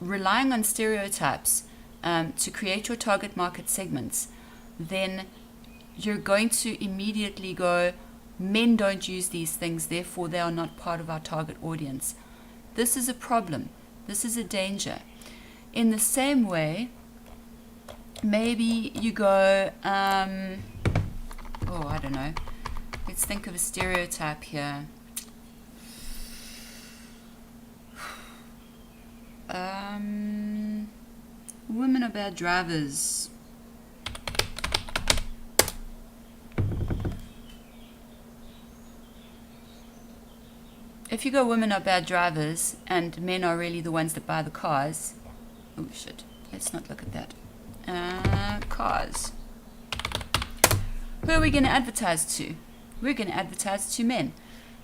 relying on stereotypes to create your target market segments, then you're going to immediately go, men don't use these things, therefore they are not part of our target audience. This is a problem. This is a danger. In the same way, maybe you go, I don't know. Let's think of a stereotype here. Women are bad drivers. If you go women are bad drivers and men are really the ones that buy the cars, oh shit, let's not look at that. Cars. Who are we going to advertise to? We're going to advertise to men.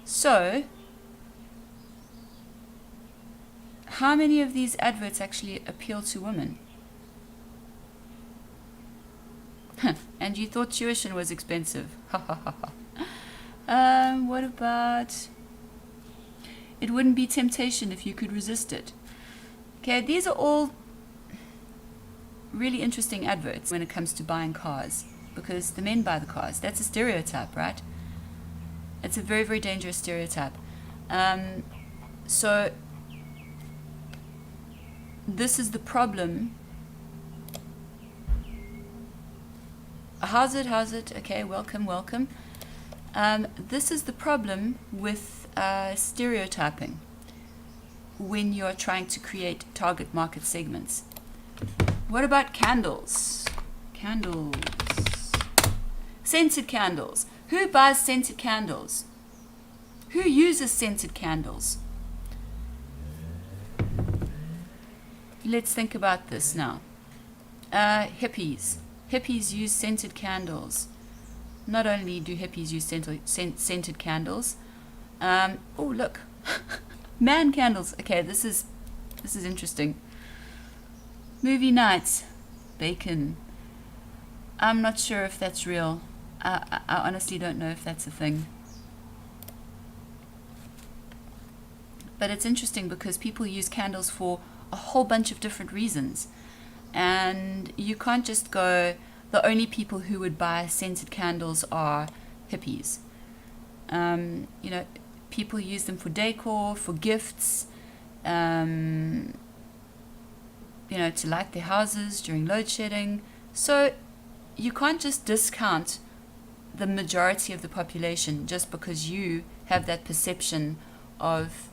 So, how many of these adverts actually appeal to women? And you thought tuition was expensive. What about... It wouldn't be temptation if you could resist it. Okay, these are all really interesting adverts when it comes to buying cars, because the men buy the cars. That's a stereotype, right? It's a very, very dangerous stereotype. So this is the problem. How's it? Okay, welcome. This is the problem with stereotyping when you're trying to create target market segments. What about candles? Candles. Scented candles. Who buys scented candles? Who uses scented candles? Let's think about this now. Hippies. Hippies use scented candles. Not only do hippies use scented candles. Oh, look. Man candles. Okay, this is interesting. Movie nights. Bacon. I'm not sure if that's real. I honestly don't know if that's a thing. But it's interesting because people use candles for a whole bunch of different reasons. And you can't just go, the only people who would buy scented candles are hippies. People use them for decor, for gifts, to light their houses during load shedding. So you can't just discount the majority of the population just because you have that perception of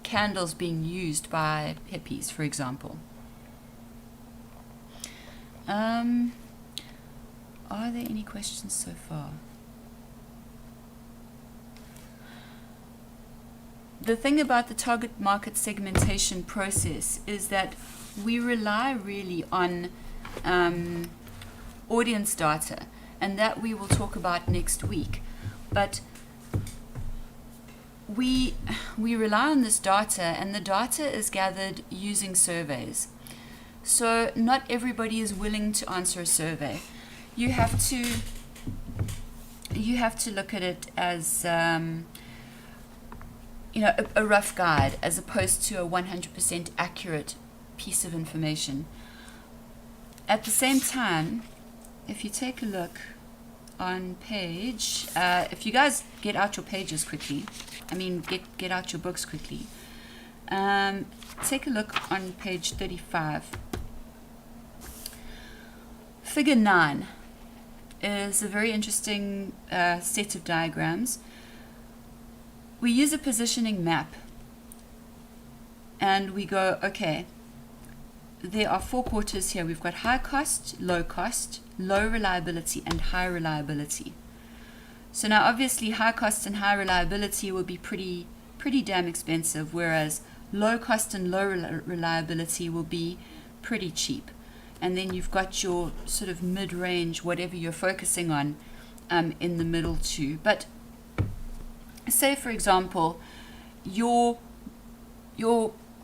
candles being used by hippies, for example. Are there any questions so far? The thing about the target market segmentation process is that we rely really on audience data, and that we will talk about next week. But we rely on this data, and the data is gathered using surveys. So not everybody is willing to answer a survey. You have to look at it as a rough guide, as opposed to a 100% accurate piece of information. At the same time, if you take a look on page, if you guys get out your pages quickly, get out your books quickly, take a look on page 35. Figure 9 is a very interesting set of diagrams. We use a positioning map, and we go, okay, there are 4 quarters here. We've got high cost, low reliability, and high reliability. So now obviously high cost and high reliability will be pretty damn expensive, whereas low cost and low reliability will be pretty cheap. And then you've got your sort of mid-range, whatever you're focusing on, in the middle too. But say, for example, your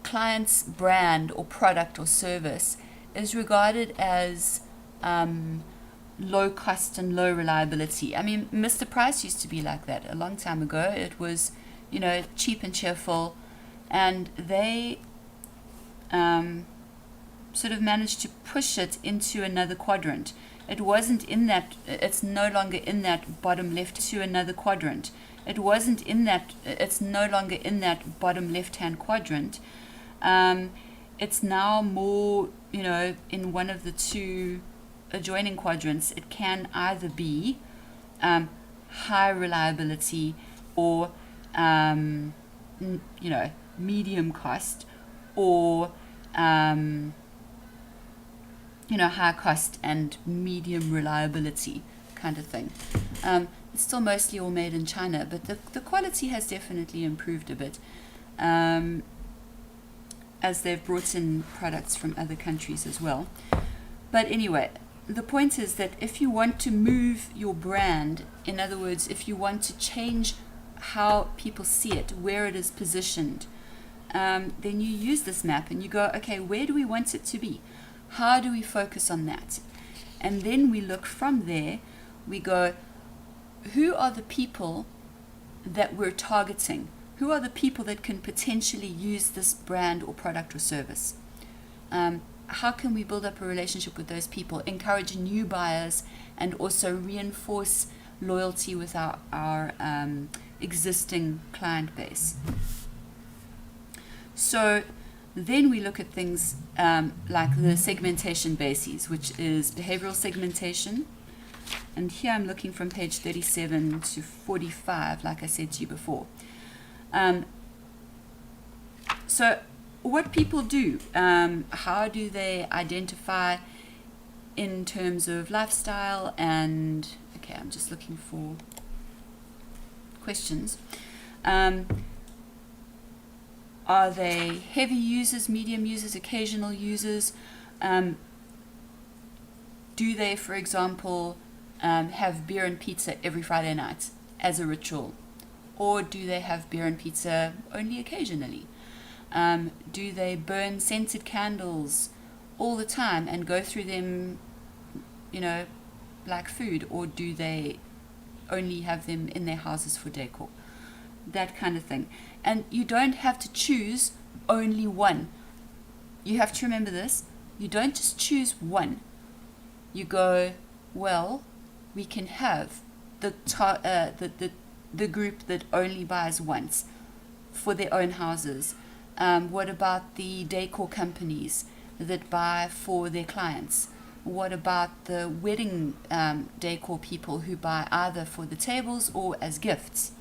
client's brand or product or service is regarded as low cost and low reliability. Mr. Price used to be like that a long time ago. It was, cheap and cheerful, and they sort of managed to push it into another quadrant. It wasn't in that, it's no longer in that bottom left to another quadrant. It wasn't in that, it's no longer in that bottom left-hand quadrant. It's now more, in one of the two adjoining quadrants. It can either be high reliability or, medium cost, or high cost and medium reliability kind of thing. It's still mostly all made in China, but the quality has definitely improved a bit as they've brought in products from other countries as well. But anyway, the point is that if you want to move your brand, in other words, if you want to change how people see it, where it is positioned, then you use this map and you go, okay, where do we want it to be? How do we focus on that? And then we look from there, we go, who are the people that we're targeting? Who are the people that can potentially use this brand or product or service? How can we build up a relationship with those people, encourage new buyers, and also reinforce loyalty with our existing client base? So then we look at things like the segmentation bases, which is behavioral segmentation. And here I'm looking from page 37 to 45, like I said to you before. So what people do, how do they identify in terms of lifestyle and, okay, I'm just looking for questions. Are they heavy users, medium users, occasional users? Do they, for example, have beer and pizza every Friday night as a ritual? Or do they have beer and pizza only occasionally? Do they burn scented candles all the time and go through them, like food? Or do they only have them in their houses for decor? That kind of thing. And you don't have to choose only one. You have to remember this. You don't just choose one. You go, well, we can have the group that only buys once for their own houses. What about the decor companies that buy for their clients? What about the wedding decor people who buy either for the tables or as gifts?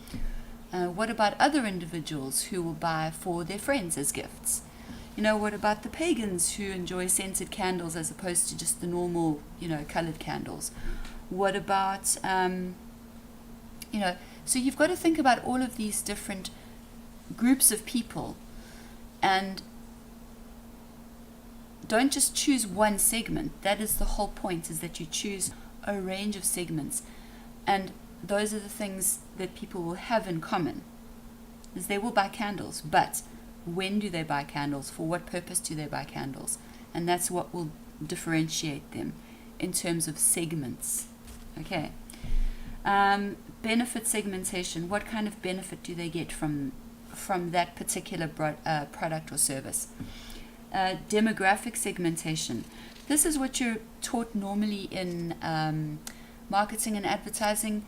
What about other individuals who will buy for their friends as gifts? What about the pagans who enjoy scented candles as opposed to just the normal, colored candles? What about, so you've got to think about all of these different groups of people, and don't just choose one segment. That is the whole point, is that you choose a range of segments. And those are the things that people will have in common, is they will buy candles. But when do they buy candles? For what purpose do they buy candles? And that's what will differentiate them in terms of segments. Okay. Benefit segmentation. What kind of benefit do they get from that particular product or service? Demographic segmentation. This is what you're taught normally in marketing and advertising.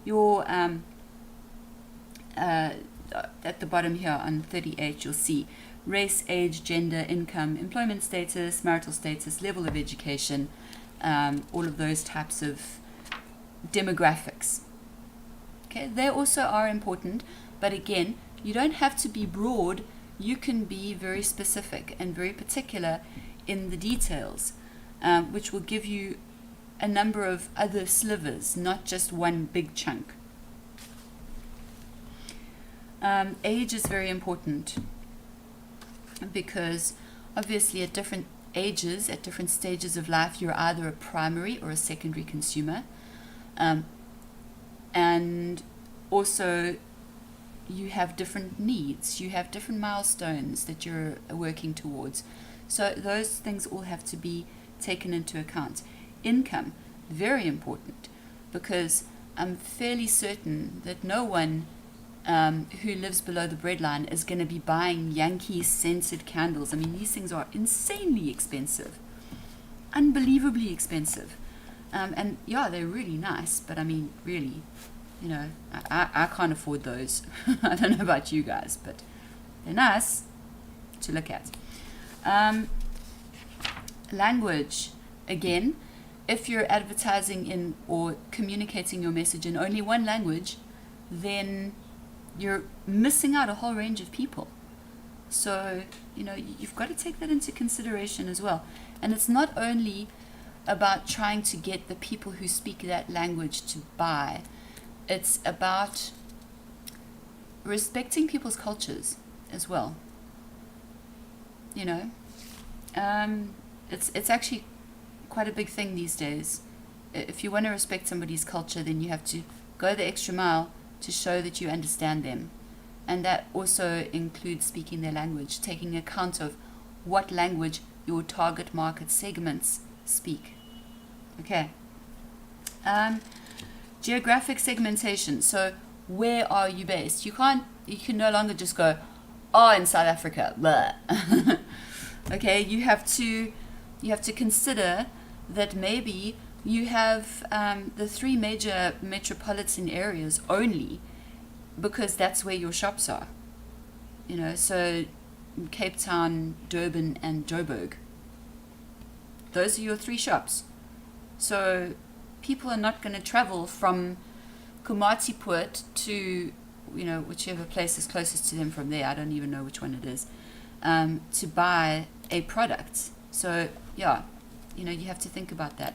Your at the bottom here on 38, you'll see race, age, gender, income, employment status, marital status, level of education, all of those types of demographics. Okay, they also are important, but again, you don't have to be broad. You can be very specific and very particular in the details, which will give you a number of other slivers, not just one big chunk. Age is very important, because obviously at different ages, at different stages of life, you're either a primary or a secondary consumer. And also you have different needs, you have different milestones that you're working towards. So those things all have to be taken into account. Income, very important, because I'm fairly certain that no one who lives below the breadline is going to be buying Yankee scented candles. I mean, these things are insanely expensive, unbelievably expensive. And yeah, they're really nice, but I mean, really, you know, I can't afford those. I don't know about you guys, but they're nice to look at. Language, again, if you're advertising in or communicating your message in only one language, then you're missing out a whole range of people. So, you know, you've got to take that into consideration as well. And it's not only about trying to get the people who speak that language to buy. It's about respecting people's cultures as well. You know, it's actually quite a big thing these days. If you want to respect somebody's culture, then you have to go the extra mile to show that you understand them. And that also includes speaking their language, taking account of what language your target market segments speak. Okay. Geographic segmentation. So where are you based? You can no longer just go, oh, in South Africa. Blah. Okay, you have to consider that maybe you have the 3 major metropolitan areas only, because that's where your shops are. You know, so Cape Town, Durban, and Joburg. Those are your 3 shops. So people are not going to travel from Komatipoort to, you know, whichever place is closest to them from there. I don't even know which one it is, to buy a product. So yeah, you know, you have to think about that.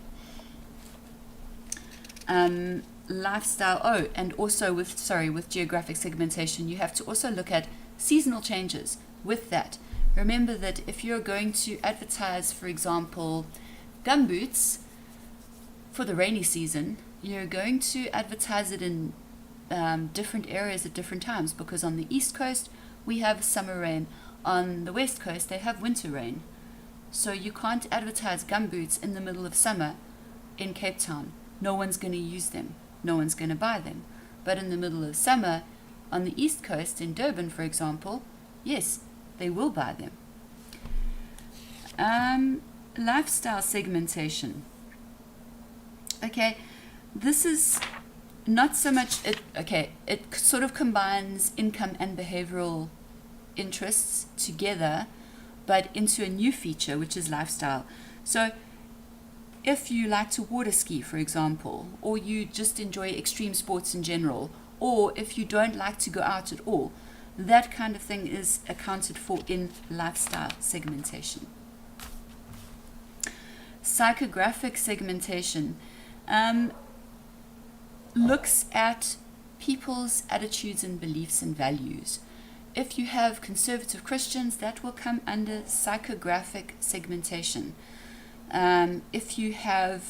Lifestyle. And also with geographic segmentation, you have to also look at seasonal changes with that. Remember that if you're going to advertise, for example, gumboots for the rainy season, you're going to advertise it in different areas at different times, because on the East Coast we have summer rain, on the West Coast they have winter rain. So you can't advertise gumboots in the middle of summer in Cape Town. No one's going to use them. No one's going to buy them. But in the middle of summer on the East Coast, in Durban, for example, yes, they will buy them. Lifestyle segmentation. Okay, this is not so much, it sort of combines income and behavioral interests together, but into a new feature, which is lifestyle. So if you like to water ski, for example, or you just enjoy extreme sports in general, or if you don't like to go out at all, that kind of thing is accounted for in lifestyle segmentation. Psychographic segmentation looks at people's attitudes and beliefs and values. If you have conservative Christians, that will come under psychographic segmentation. If you have,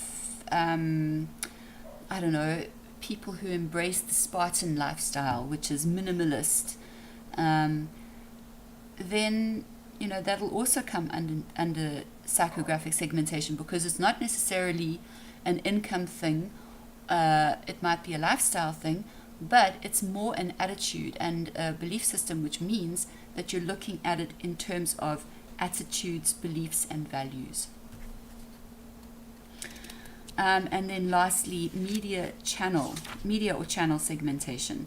I don't know, people who embrace the Spartan lifestyle, which is minimalist, then, you know, that'll also come under psychographic segmentation, because it's not necessarily an income thing. It might be a lifestyle thing, but it's more an attitude and a belief system, which means that you're looking at it in terms of attitudes, beliefs, and values. And then lastly, media or channel segmentation.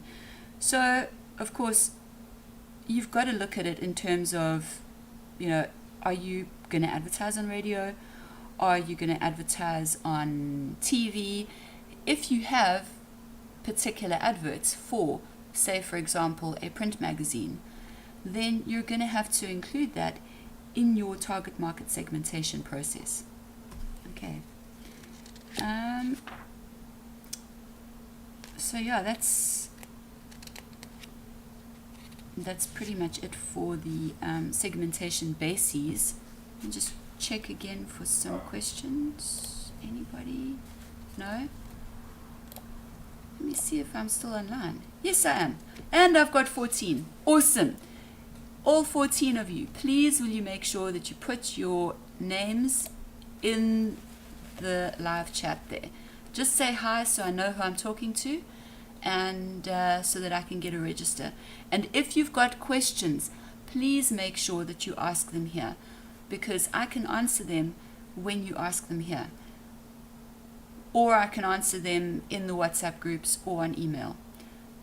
So, of course, you've got to look at it in terms of, you know, are you going to advertise on radio? Are you going to advertise on TV? If you have particular adverts for, say, for example, a print magazine, then you're going to have to include that in your target market segmentation process. Okay. So yeah, that's pretty much it for the segmentation bases. I'll just check again for some questions. Anybody? No? Let me see if I'm still online. Yes, I am. And I've got 14. Awesome. All 14 of you, please will you make sure that you put your names in the live chat there. Just say hi so I know who I'm talking to, and so that I can get a register. And if you've got questions, please make sure that you ask them here, because I can answer them when you ask them here, or I can answer them in the WhatsApp groups or on email.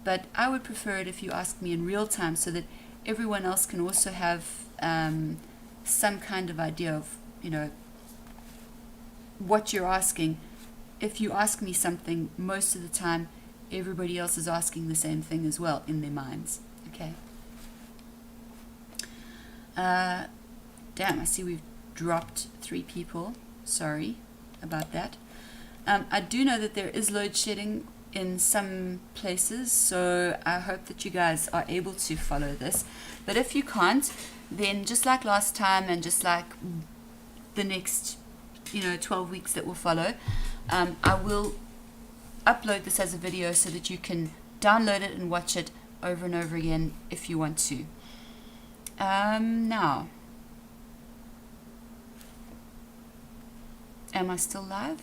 But I would prefer it if you ask me in real time, so that everyone else can also have some kind of idea of, what you're asking. If you ask me something, most of the time everybody else is asking the same thing as well in their minds. Okay. Damn, I see we've dropped 3 people. Sorry about that. I do know that there is load shedding in some places, so I hope that you guys are able to follow this. But if you can't, then just like last time and just like the next 12 weeks that will follow, I will upload this as a video so that you can download it and watch it over and over again if you want to. Now, am I still live?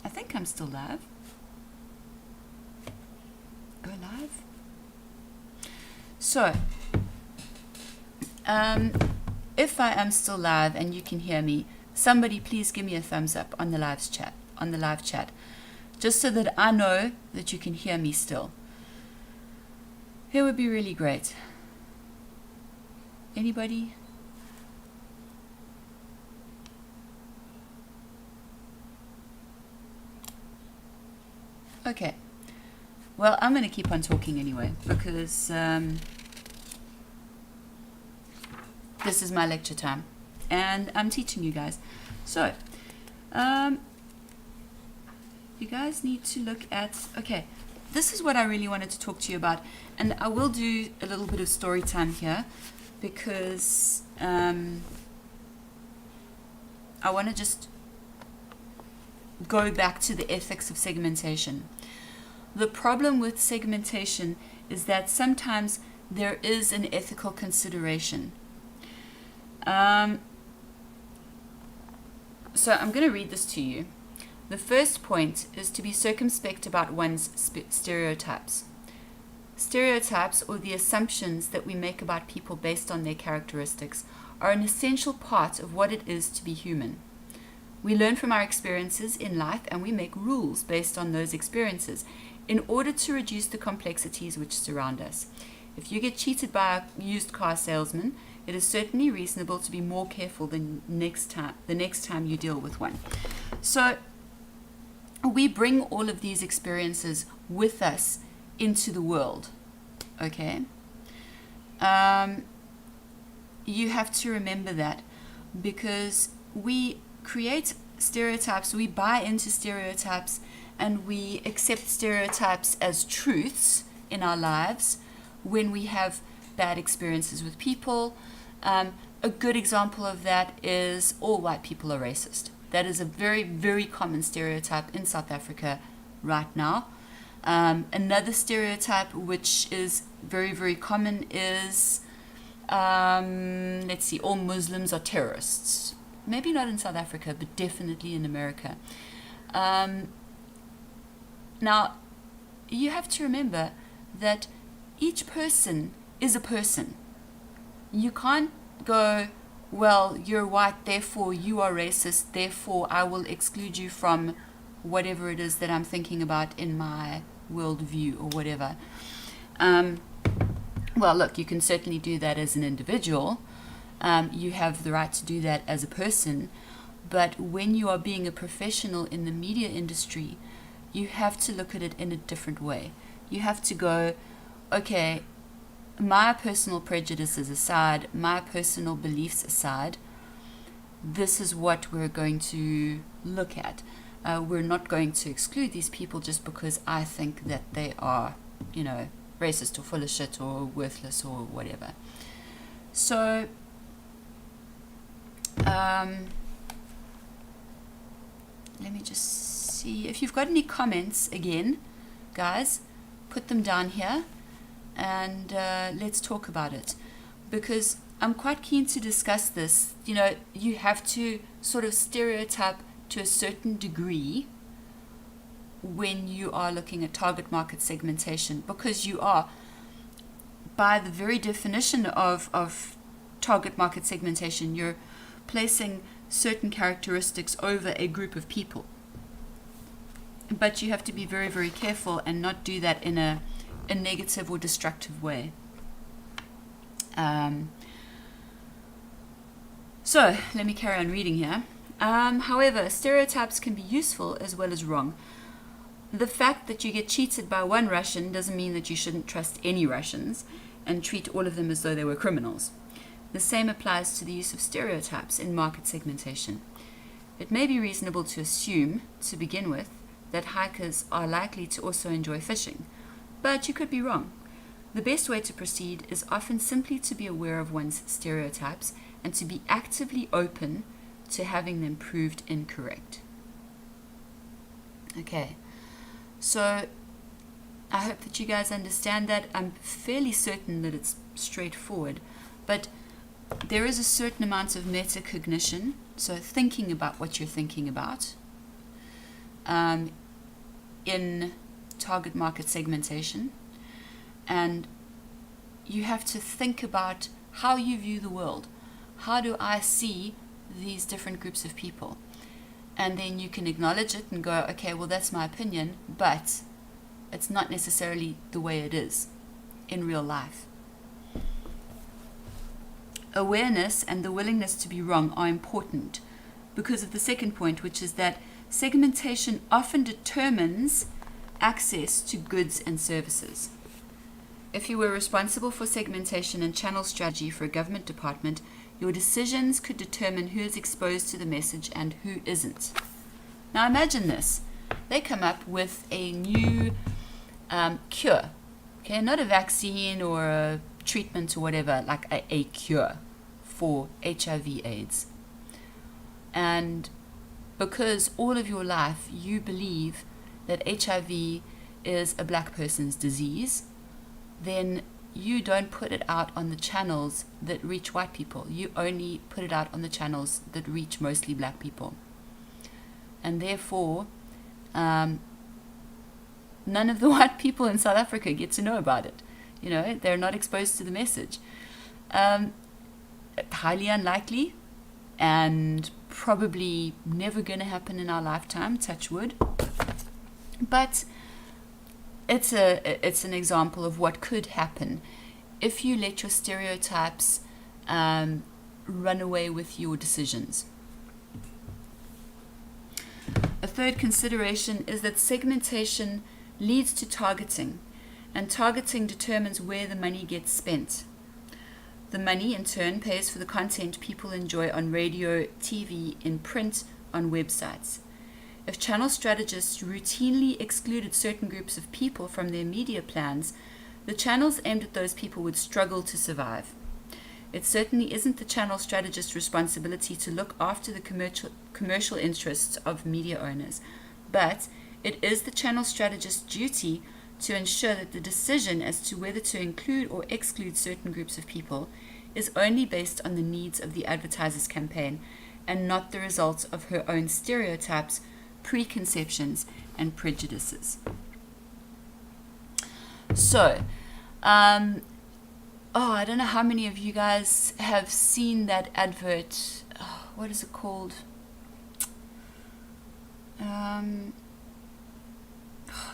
I think I'm still live. Go live. So, if I am still live and you can hear me, somebody please give me a thumbs up on the live chat, just so that I know that you can hear me still. It would be really great. Anybody? Okay. Well, I'm going to keep on talking anyway, because this is my lecture time and I'm teaching you guys. So, you guys need to look at, okay, this is what I really wanted to talk to you about, and I will do a little bit of story time here, because I want to just go back to the ethics of segmentation. The problem with segmentation is that sometimes there is an ethical consideration. So I'm going to read this to you. The first point is to be circumspect about one's stereotypes. Stereotypes, or the assumptions that we make about people based on their characteristics, are an essential part of what it is to be human. We learn from our experiences in life, and we make rules based on those experiences in order to reduce the complexities which surround us. If you get cheated by a used car salesman, it is certainly reasonable to be more careful the next time you deal with one. So we bring all of these experiences with us into the world, okay? You have to remember that, because we create stereotypes, we buy into stereotypes, and we accept stereotypes as truths in our lives when we have bad experiences with people. A good example of that is all white people are racist. That is a very, very common stereotype in South Africa right now. Another stereotype which is very, very common is, let's see, all Muslims are terrorists. Maybe not in South Africa, but definitely in America. Now, you have to remember that each person is a person. You can't go, well, you're white, therefore you are racist, therefore I will exclude you from whatever it is that I'm thinking about in my worldview or whatever. Well, look, you can certainly do that as an individual. You have the right to do that as a person. But when you are being a professional in the media industry, you have to look at it in a different way. You have to go, okay, my personal prejudices aside, my personal beliefs aside, this is what we're going to look at. We're not going to exclude these people just because I think that they are, racist or full of shit or worthless or whatever. So, let me just see. If you've got any comments, again, guys, put them down here and let's talk about it. Because I'm quite keen to discuss this. You have to sort of stereotype to a certain degree when you are looking at target market segmentation, because you are, by the very definition of target market segmentation, you're placing certain characteristics over a group of people. But you have to be very, very careful and not do that in a negative or destructive way. So let me carry on reading here. However, stereotypes can be useful as well as wrong. The fact that you get cheated by one Russian doesn't mean that you shouldn't trust any Russians and treat all of them as though they were criminals. The same applies to the use of stereotypes in market segmentation. It may be reasonable to assume, to begin with, that hikers are likely to also enjoy fishing, but you could be wrong. The best way to proceed is often simply to be aware of one's stereotypes and to be actively open to having them proved incorrect. Okay, so I hope that you guys understand that. I'm fairly certain that it's straightforward, but there is a certain amount of metacognition, so thinking about what you're thinking about, in target market segmentation, and you have to think about how you view the world. How do I see these different groups of people? And then you can acknowledge it and go, okay, well, that's my opinion, but it's not necessarily the way it is in real life. Awareness and the willingness to be wrong are important because of the second point, which is that segmentation often determines access to goods and services. If you were responsible for segmentation and channel strategy for a government department, your decisions could determine who is exposed to the message and who isn't. Now imagine this. They come up with a new cure, okay, not a vaccine or a treatment or whatever, like a cure for HIV/AIDS. And because all of your life you believe that HIV is a black person's disease, then you don't put it out on the channels that reach white people. You only put it out on the channels that reach mostly black people. And therefore, none of the white people in South Africa get to know about it. You know, they're not exposed to the message. Highly unlikely, and probably never going to happen in our lifetime, touch wood. But it's an example of what could happen if you let your stereotypes run away with your decisions. A third consideration is that segmentation leads to targeting, and targeting determines where the money gets spent. The money, in turn, pays for the content people enjoy on radio, TV, in print, on websites. If channel strategists routinely excluded certain groups of people from their media plans, the channels aimed at those people would struggle to survive. It certainly isn't the channel strategist's responsibility to look after the commercial interests of media owners, but it is the channel strategist's duty to ensure that the decision as to whether to include or exclude certain groups of people is only based on the needs of the advertiser's campaign and not the results of her own stereotypes, preconceptions, and prejudices. So, I don't know how many of you guys have seen that advert. What is it called?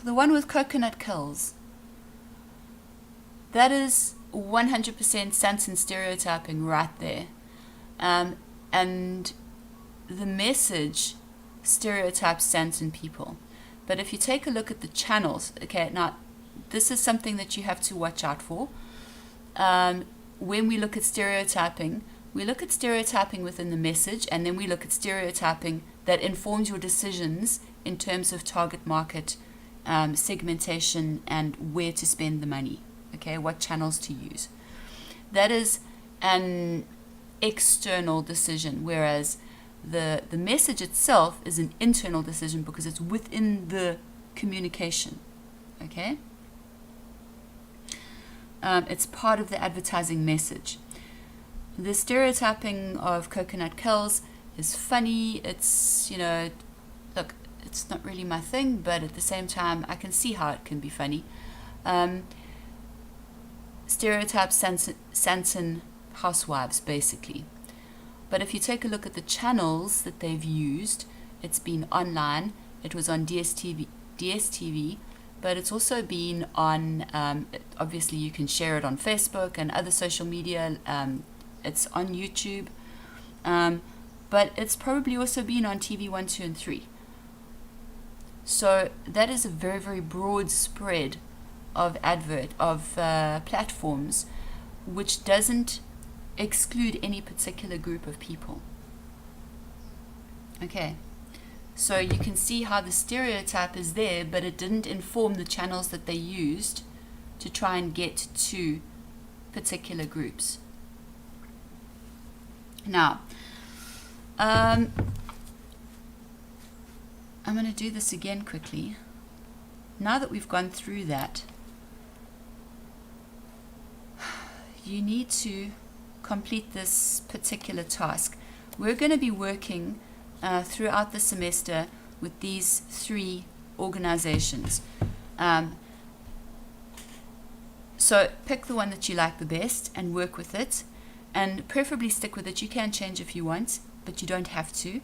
The one with coconut kills. That is 100% Sanson stereotyping right there. And the message stereotypes Sanson people. But if you take a look at the channels, okay, now this is something that you have to watch out for. When we look at stereotyping, we look at stereotyping within the message, and then we look at stereotyping that informs your decisions in terms of target market segmentation and where to spend the money, okay, what channels to use. That is an external decision, whereas the message itself is an internal decision because it's within the communication, okay? It's part of the advertising message. The stereotyping of coconut kills is funny. It's, look, It's not really my thing, but at the same time, I can see how it can be funny. Stereotype Sanson housewives, basically. But if you take a look at the channels that they've used, it's been online. It was on DSTV, but it's also been on, obviously you can share it on Facebook and other social media. It's on YouTube. But it's probably also been on TV 1, 2, and 3. So that is a very, very broad spread of platforms, which doesn't exclude any particular group of people. Okay, so you can see how the stereotype is there, but it didn't inform the channels that they used to try and get to particular groups. Now, I'm going to do this again quickly. Now that we've gone through that, you need to complete this particular task. We're going to be working throughout the semester with these 3 organizations. So pick the one that you like the best and work with it, and preferably stick with it. You can change if you want, but you don't have to.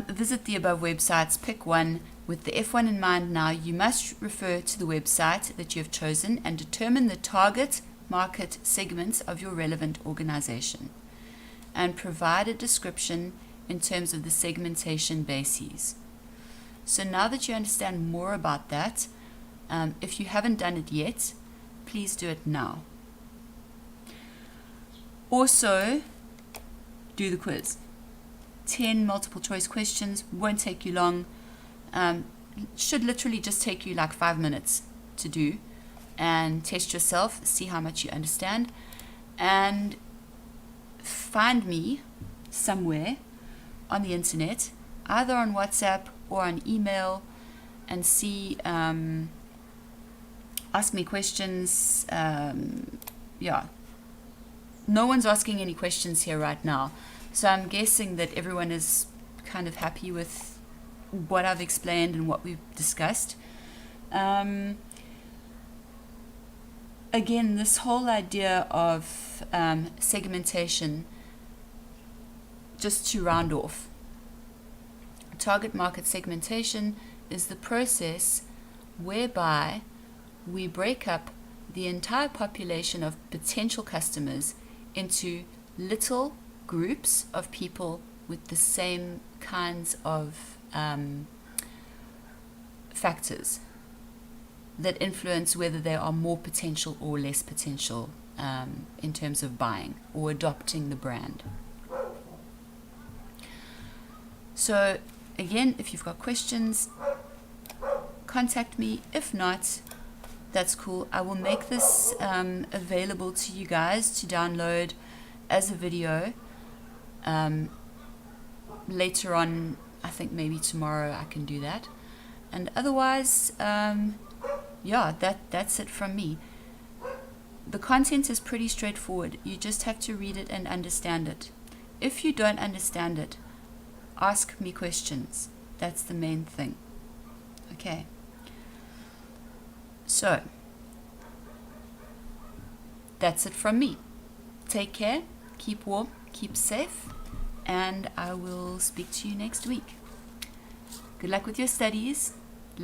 Visit the above websites, pick one. With the F1 in mind now, you must refer to the website that you have chosen and determine the target market segments of your relevant organization, and provide a description in terms of the segmentation bases. So now that you understand more about that, if you haven't done it yet, please do it now. Also, do the quiz. 10 multiple choice questions, won't take you long, should literally just take you like 5 minutes to do, and test yourself, see how much you understand, and find me somewhere on the internet, either on WhatsApp or on email, and see, ask me questions. Yeah, no one's asking any questions here right now, so I'm guessing that everyone is kind of happy with what I've explained and what we've discussed. Again, this whole idea of segmentation, just to round off, target market segmentation is the process whereby we break up the entire population of potential customers into little groups of people with the same kinds of factors that influence whether they are more potential or less potential in terms of buying or adopting the brand. So again, if you've got questions, contact me. If not, that's cool. I will make this available to you guys to download as a video later on. I think maybe tomorrow I can do that. And otherwise, yeah, that's it from me. The content is pretty straightforward. You just have to read it and understand it. If you don't understand it, ask me questions. That's the main thing. Okay. So, that's it from me. Take care, keep warm, keep safe, and I will speak to you next week. Good luck with your studies.